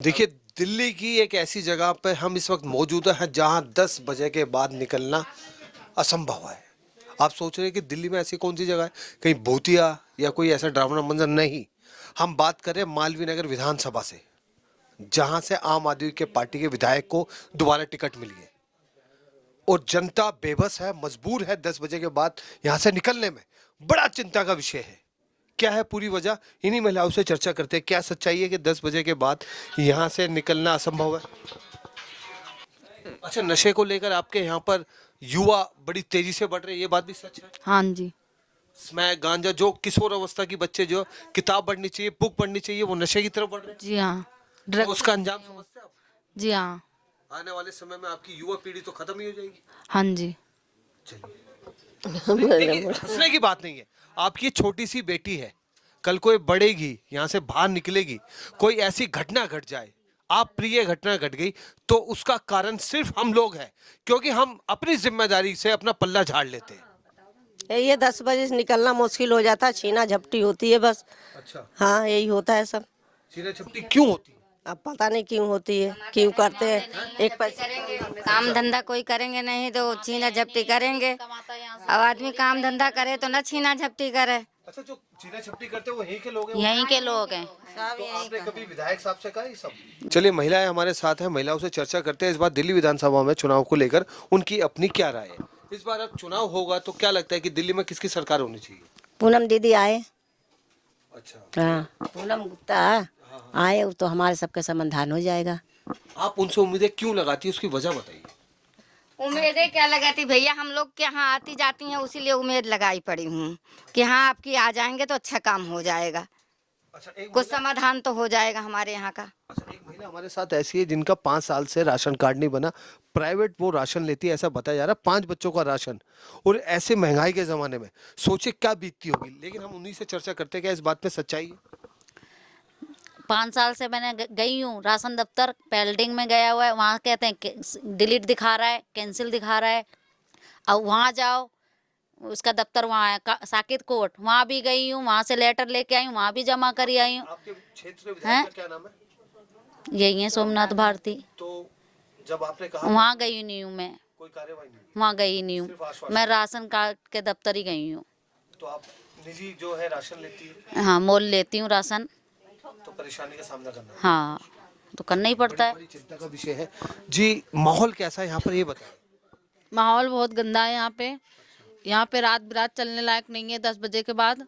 देखिए, दिल्ली की एक ऐसी जगह पे हम इस वक्त मौजूद हैं जहां 10 बजे के बाद निकलना असंभव है। आप सोच रहे हैं कि दिल्ली में ऐसी कौन सी जगह है, कहीं भूतिया या कोई ऐसा डरावना मंजर? नहीं, हम बात कर रहे हैं मालवीय नगर विधानसभा से, जहां से आम आदमी के पार्टी के विधायक को दोबारा टिकट मिली है और जनता बेबस है, मजबूर है 10 बजे के बाद यहां से निकलने में। बड़ा चिंता का विषय है। क्या है पूरी वजह, इन्हीं महिलाओं से चर्चा करते हैं। क्या सच्चाई है कि 10 बजे के बाद यहाँ से निकलना असंभव है? अच्छा, नशे को लेकर आपके यहाँ पर युवा बड़ी तेजी से बढ़ रहे हैं, ये बात भी सच है? हाँ जी। स्मैक, गांजा, जो किशोर अवस्था की बच्चे जो किताब पढ़नी चाहिए, बुक पढ़नी चाहिए, वो नशे की तरफ बढ़ रहे हैं। जी हाँ। तो उसका अंजाम समझते हैं आप? जी हाँ। आने वाले समय में आपकी युवा पीढ़ी तो खत्म ही हो जाएगी। हाँ जी। देखिए, हंसने की बात नहीं है। आपकी छोटी सी बेटी है, कल को ये बढ़ेगी, यहाँ से बाहर निकलेगी, कोई ऐसी घटना घट जाए, आप प्रिय घटना घट गई, तो उसका कारण सिर्फ हम लोग हैं, क्योंकि हम अपनी जिम्मेदारी से अपना पल्ला झाड़ लेते हैं। ये 10 बजे से निकलना मुश्किल हो जाता है, छीना झपटी होती है बस। अच्छा, हाँ, यही होता है सब। सीना झपटी क्यों होती है? अब पता नहीं क्यों होती है, क्यों करते हैं। एक पैसे काम धंधा कोई करेंगे नहीं तो छीना झपटी करेंगे। अब आदमी काम धंधा करे तो ना छीना झपटी करे। अच्छा, जो सीना झपटी करते हैं वो यहीं के लोग हैं? यहीं के लोग हैं। तो आपने कभी विधायक साहब से कहा ये सब? चलिए, महिलाएं हमारे साथ हैं, महिलाओं से चर्चा करते हैं इस बार दिल्ली विधानसभा में चुनाव को लेकर उनकी अपनी क्या राय है। इस बार अब चुनाव होगा तो क्या लगता है कि दिल्ली में किसकी सरकार होनी चाहिए? पूनम दीदी आए। अच्छा, हाँ, पूनम गुप्ता आए तो हमारे सबका समाधान हो जाएगा। आप उनसे उम्मीदें क्यों लगाती है, उसकी वजह बताइए। उम्मीदें क्या लगाती भैया, हम लोग के यहाँ आती जाती हैं, उसीलिए उम्मीद लगाई पड़ी हूँ कि हाँ आपकी आ जाएंगे तो अच्छा काम हो जाएगा, अच्छा, एक कुछ समाधान तो हो जाएगा हमारे यहाँ का। अच्छा, एक महिला हमारे साथ ऐसी है जिनका 5 साल से राशन कार्ड नहीं बना, प्राइवेट वो राशन लेती है ऐसा बताया जा रहा है, 5 बच्चों का राशन, और ऐसे महंगाई के जमाने में सोचे क्या बीतती होगी। लेकिन हम उन्हीं से चर्चा करते हैं क्या इस बात में सच्चाई है? 5 साल से मैंने गई हूँ राशन दफ्तर, पेल्डिंग में गया हुआ है, वहाँ कहते हैं डिलीट दिखा रहा है, कैंसिल दिखा रहा है। अब वहाँ जाओ, उसका दफ्तर वहाँ है साकेत कोट, वहाँ भी गई हूँ, वहाँ से लेटर लेके आई हूँ, वहाँ भी जमा करी आई हूँ। आपके क्षेत्र में विधायक का क्या नाम है? यही है सोमनाथ भारती। तो जब आपने कहा वहाँ गई नहीं हूँ मैं, कोई कार्रवाई नहीं, वहाँ गई नहीं सिर्फ हूँ, आश्वासन। मैं राशन कार्ड के दफ्तर ही गई हूँ। तो आप निजी जो है राशन लेती है हाँ, मोल लेती हूँ राशन। तो परेशानी का सामना करना है। हाँ, तो करना ही पड़ता है। बड़ी चिंता का विषय है जी। माहौल कैसा है यहाँ पर, ये बताएं। माहौल बहुत गंदा है यहाँ पे। यहाँ पे रात बिरात चलने लायक नहीं है 10 बजे के बाद।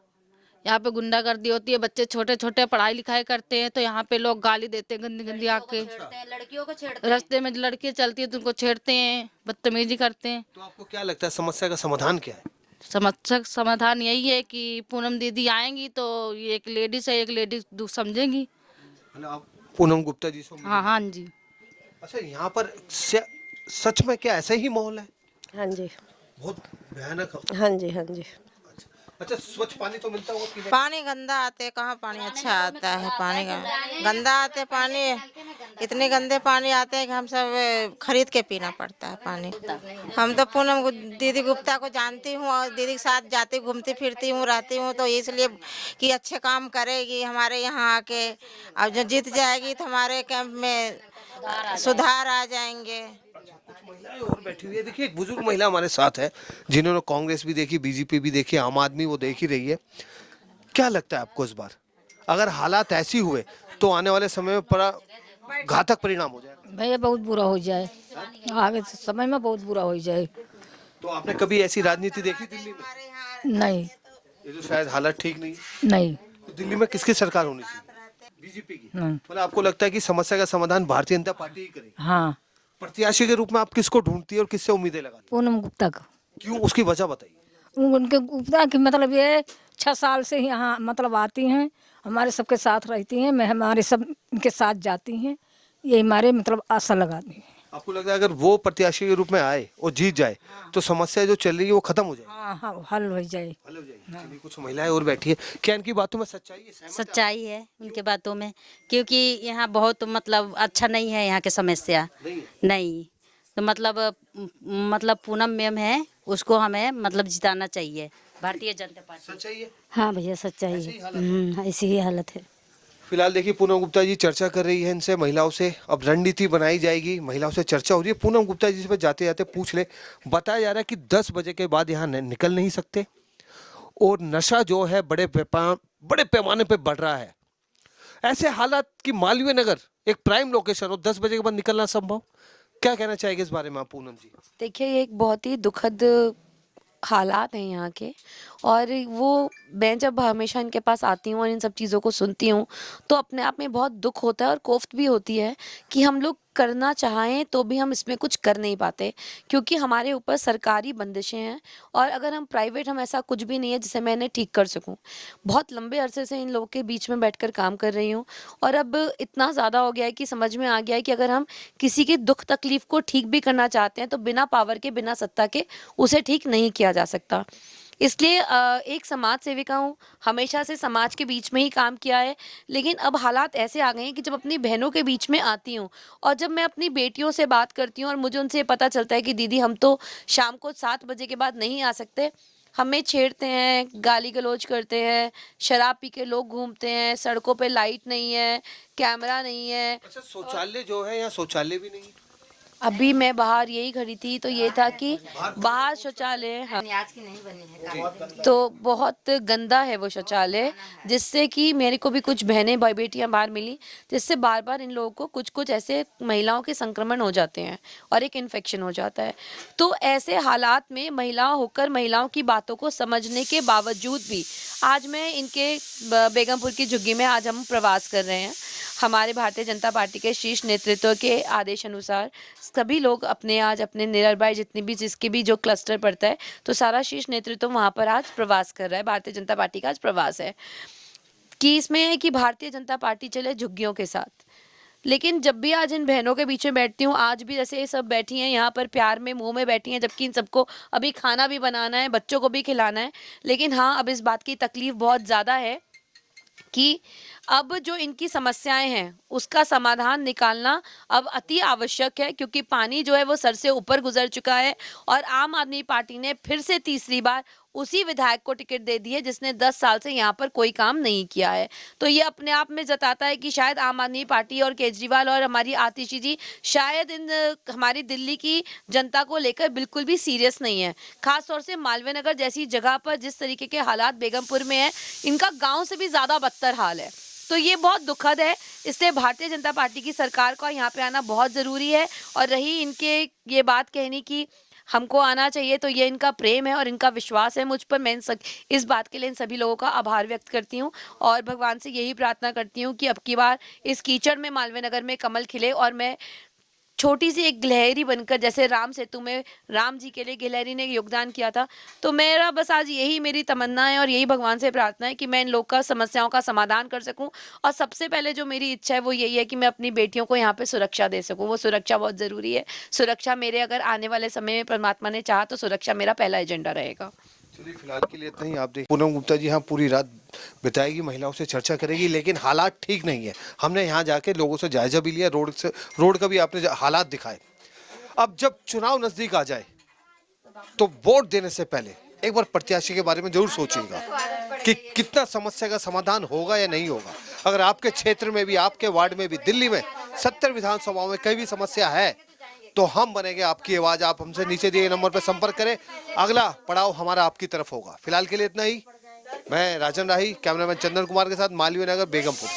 यहाँ पे गुंडागर्दी होती है, बच्चे छोटे छोटे पढ़ाई लिखाई करते हैं तो यहाँ पे लोग गाली देते हैं गंदी गंदी आके। लड़कियों को छेड़ते रास्ते में लड़की चलती है तो उनको छेड़ते हैं, बदतमीजी करते हैं। तो आपको क्या लगता है समस्या का समाधान क्या है? समस्या समाधान यही है कि पूनम दीदी आएंगी तो ये एक लेडीज है, एक लेडीज समझेंगी। मतलब आप पूनम गुप्ता जी से उम्मीद- हाँ हाँ जी। अच्छा, यहाँ पर सच में क्या ऐसा ही माहौल है? हाँ जी, बहुत भयानक है। हाँ जी, हाँ जी। अच्छा, स्वच्छ पानी तो मिलता होगा पीने? पानी गंदा आते, कहाँ पानी अच्छा आता है। पानी गंदा आते, पानी इतने गंदे पानी आते हैं कि हम सब खरीद के पीना पड़ता है पानी। हम तो पूनम दीदी गुप्ता को जानती हूँ और दीदी के साथ जाती घूमती फिरती हूँ, रहती हूँ, तो इसलिए कि अच्छे काम करेगी हमारे यहाँ आके। अब जो जीत जाएगी तो हमारे कैंप में सुधार आ जाएंगे। महिलाएं और बैठी हुई है। देखिए, एक बुजुर्ग महिला हमारे साथ है जिन्होंने कांग्रेस भी देखी, बीजेपी भी देखी, आम आदमी वो देख ही रही है। क्या लगता है आपको इस बार अगर हालात ऐसी हुए तो आने वाले समय में बड़ा घातक परिणाम हो जाएगा? भैया बहुत बुरा हो जाए, आगे समय में बहुत बुरा हो जाए। तो आपने कभी ऐसी राजनीति देखी दिल्ली में? नहीं ये तो शायद हालत ठीक नहीं है। नहीं तो दिल्ली में किसकी सरकार होनी चाहिए? बीजेपी की? मतलब आपको लगता है कि समस्या का समाधान भारतीय जनता पार्टी ही करेगी? हाँ, प्रत्याशी के रूप में आप किसको ढूंढती है और किससे उम्मीदें लगाती पूनम गुप्ता को। है? क्यों, उसकी वजह बताइए। उनके गुप्ता की मतलब ये 6 साल से यहाँ मतलब आती हैं, हमारे सबके साथ रहती हैं, मैं हमारे सब के साथ जाती हैं, ये हमारे मतलब आशा लगाती हैं। आपको लगता है अगर वो प्रत्याशी के रूप में आए और जीत जाए तो समस्या जो चल रही है वो खत्म हो जाएगी? हाँ हाँ, हल हो जाए। हल हो जाएगी। चलिए, कुछ महिलाएं और बैठी है, क्या इनकी बातों में सच्चाई है? सहमत हैं आप? सच्चाई है उनके बातों में, क्योंकि यहाँ बहुत मतलब अच्छा नहीं है यहाँ की समस्या। नहीं है? नहीं, तो मतलब पूनम मैम है, उसको हमें मतलब जिताना चाहिए, भारतीय जनता पार्टी। सच्चाई है? हाँ भैया सच्चाई ऐसी ही है। हालत है? ऐसी ही हालत है। फिलहाल देखिए पूनम गुप्ता जी चर्चा कर रही है इनसे, महिलाओं से। अब रणनीति बनाई जाएगी, महिलाओं से चर्चा हो रही है। पूनम गुप्ता जी से जाते जाते पूछ ले, बताया जा रहा है कि 10 बजे के बाद यहाँ निकल नहीं सकते और नशा जो है बड़े पैमाने पे बढ़ रहा है। ऐसे हालात कि मालवीय नगर एक प्राइम लोकेशन और 10 बजे के बाद निकलना संभव, क्या कहना चाहेंगे इस बारे में आप पूनम जी? देखिए ये एक बहुत ही दुखद हालात हैं यहाँ के। और वो मैं जब हमेशा इनके पास आती हूँ और इन सब चीज़ों को सुनती हूँ तो अपने आप में बहुत दुख होता है और कोफ्त भी होती है कि हम लोग करना चाहें तो भी हम इसमें कुछ कर नहीं पाते, क्योंकि हमारे ऊपर सरकारी बंदिशें हैं। और अगर हम प्राइवेट, हम ऐसा कुछ भी नहीं है जिसे मैं इन्हें ठीक कर सकूं। बहुत लंबे अरसे से इन लोगों के बीच में बैठकर काम कर रही हूं और अब इतना ज़्यादा हो गया है कि समझ में आ गया है कि अगर हम किसी के दुख तकलीफ को ठीक भी करना चाहते हैं तो बिना पावर के, बिना सत्ता के उसे ठीक नहीं किया जा सकता। इसलिए एक समाज सेविका हूँ, हमेशा से समाज के बीच में ही काम किया है। लेकिन अब हालात ऐसे आ गए हैं कि जब अपनी बहनों के बीच में आती हूँ और जब मैं अपनी बेटियों से बात करती हूँ और मुझे उनसे पता चलता है कि दीदी हम तो शाम को 7 बजे के बाद नहीं आ सकते, हमें छेड़ते हैं, गाली गलौज करते हैं, शराब पी के लोग घूमते हैं, सड़कों पे लाइट नहीं है, कैमरा नहीं है। अच्छा, शौचालय जो है यहाँ शौचालय भी नहीं? अभी मैं बाहर यही खड़ी थी तो ये था कि बाहर शौचालय, हाँ, आज की नहीं बनी है तो बहुत गंदा है वो शौचालय, जिससे कि मेरे को भी कुछ बहनें भाई बेटियां बाहर मिली, जिससे बार बार इन लोगों को कुछ कुछ ऐसे महिलाओं के संक्रमण हो जाते हैं और एक इन्फेक्शन हो जाता है। तो ऐसे हालात में महिला होकर महिलाओं की बातों को समझने के बावजूद भी आज मैं इनके बेगमपुर की झुग्गी में आज हम प्रवास कर रहे हैं। हमारे भारतीय जनता पार्टी के शीर्ष नेतृत्व के आदेश अनुसार सभी लोग आज अपने नियर जितनी भी जिसके भी जो क्लस्टर पड़ता है तो सारा शीर्ष नेतृत्व वहाँ पर आज प्रवास कर रहा है। भारतीय जनता पार्टी का आज प्रवास है कि इसमें है कि भारतीय जनता पार्टी चले झुग्गियों के साथ। लेकिन जब भी आज इन बहनों के बीच में बैठती हूँ, आज भी जैसे ये सब बैठी हैं यहाँ पर प्यार में मुंह में बैठी हैं, जबकि इन सबको अभी खाना भी बनाना है, बच्चों को भी खिलाना है। लेकिन हाँ, अब इस बात की तकलीफ बहुत ज़्यादा है कि अब जो इनकी समस्याएं हैं उसका समाधान निकालना अब अति आवश्यक है, क्योंकि पानी जो है वो सर से ऊपर गुजर चुका है और आम आदमी पार्टी ने फिर से तीसरी बार उसी विधायक को टिकट दे दी है जिसने 10 साल से यहाँ पर कोई काम नहीं किया है। तो ये अपने आप में जताता है कि शायद आम आदमी पार्टी और केजरीवाल और हमारी आतिशी जी शायद इन हमारी दिल्ली की जनता को लेकर बिल्कुल भी सीरियस नहीं है। खास तौर से मालवीय नगर जैसी जगह पर जिस तरीके के हालात बेगमपुर में है, इनका गाँव से भी ज़्यादा बदतर हाल है। तो ये बहुत दुखद है। इसलिए भारतीय जनता पार्टी की सरकार का यहाँ पे आना बहुत ज़रूरी है। और रही इनके ये बात कहने की हमको आना चाहिए, तो ये इनका प्रेम है और इनका विश्वास है मुझ पर। मैं इस बात के लिए इन सभी लोगों का आभार व्यक्त करती हूँ और भगवान से यही प्रार्थना करती हूँ कि अब की बार इस कीचड़ में मालवीय नगर में कमल खिले और मैं छोटी सी एक गिलहरी बनकर, जैसे राम सेतु में राम जी के लिए गिलहरी ने योगदान किया था, तो मेरा बस आज यही मेरी तमन्ना है और यही भगवान से प्रार्थना है कि मैं इन लोग का समस्याओं का समाधान कर सकूं। और सबसे पहले जो मेरी इच्छा है वो यही है कि मैं अपनी बेटियों को यहाँ पे सुरक्षा दे सकूं। वो सुरक्षा बहुत ज़रूरी है। सुरक्षा मेरे, अगर आने वाले समय में परमात्मा ने चाहा तो सुरक्षा मेरा पहला एजेंडा रहेगा। चलिए, फिलहाल के लिए इतना ही। आप देखिए पूनम गुप्ता जी यहाँ पूरी रात बिताएगी, महिलाओं से चर्चा करेगी, लेकिन हालात ठीक नहीं है। हमने यहाँ जाके लोगों से जायजा भी लिया, रोड का भी आपने हालात दिखाए। अब जब चुनाव नजदीक आ जाए तो वोट देने से पहले एक बार प्रत्याशी के बारे में जरूर सोचिएगा कि कितना समस्या का समाधान होगा या नहीं होगा। अगर आपके क्षेत्र में भी, आपके वार्ड में भी, दिल्ली में 70 विधानसभाओं में कहीं भी समस्या है तो हम बनेंगे आपकी आवाज। आप हमसे नीचे दिए नंबर पर संपर्क करें। अगला पड़ाव हमारा आपकी तरफ होगा। फिलहाल के लिए इतना ही। मैं राजन राही, कैमरामैन चंदन कुमार के साथ, मालवीय नगर, बेगमपुर।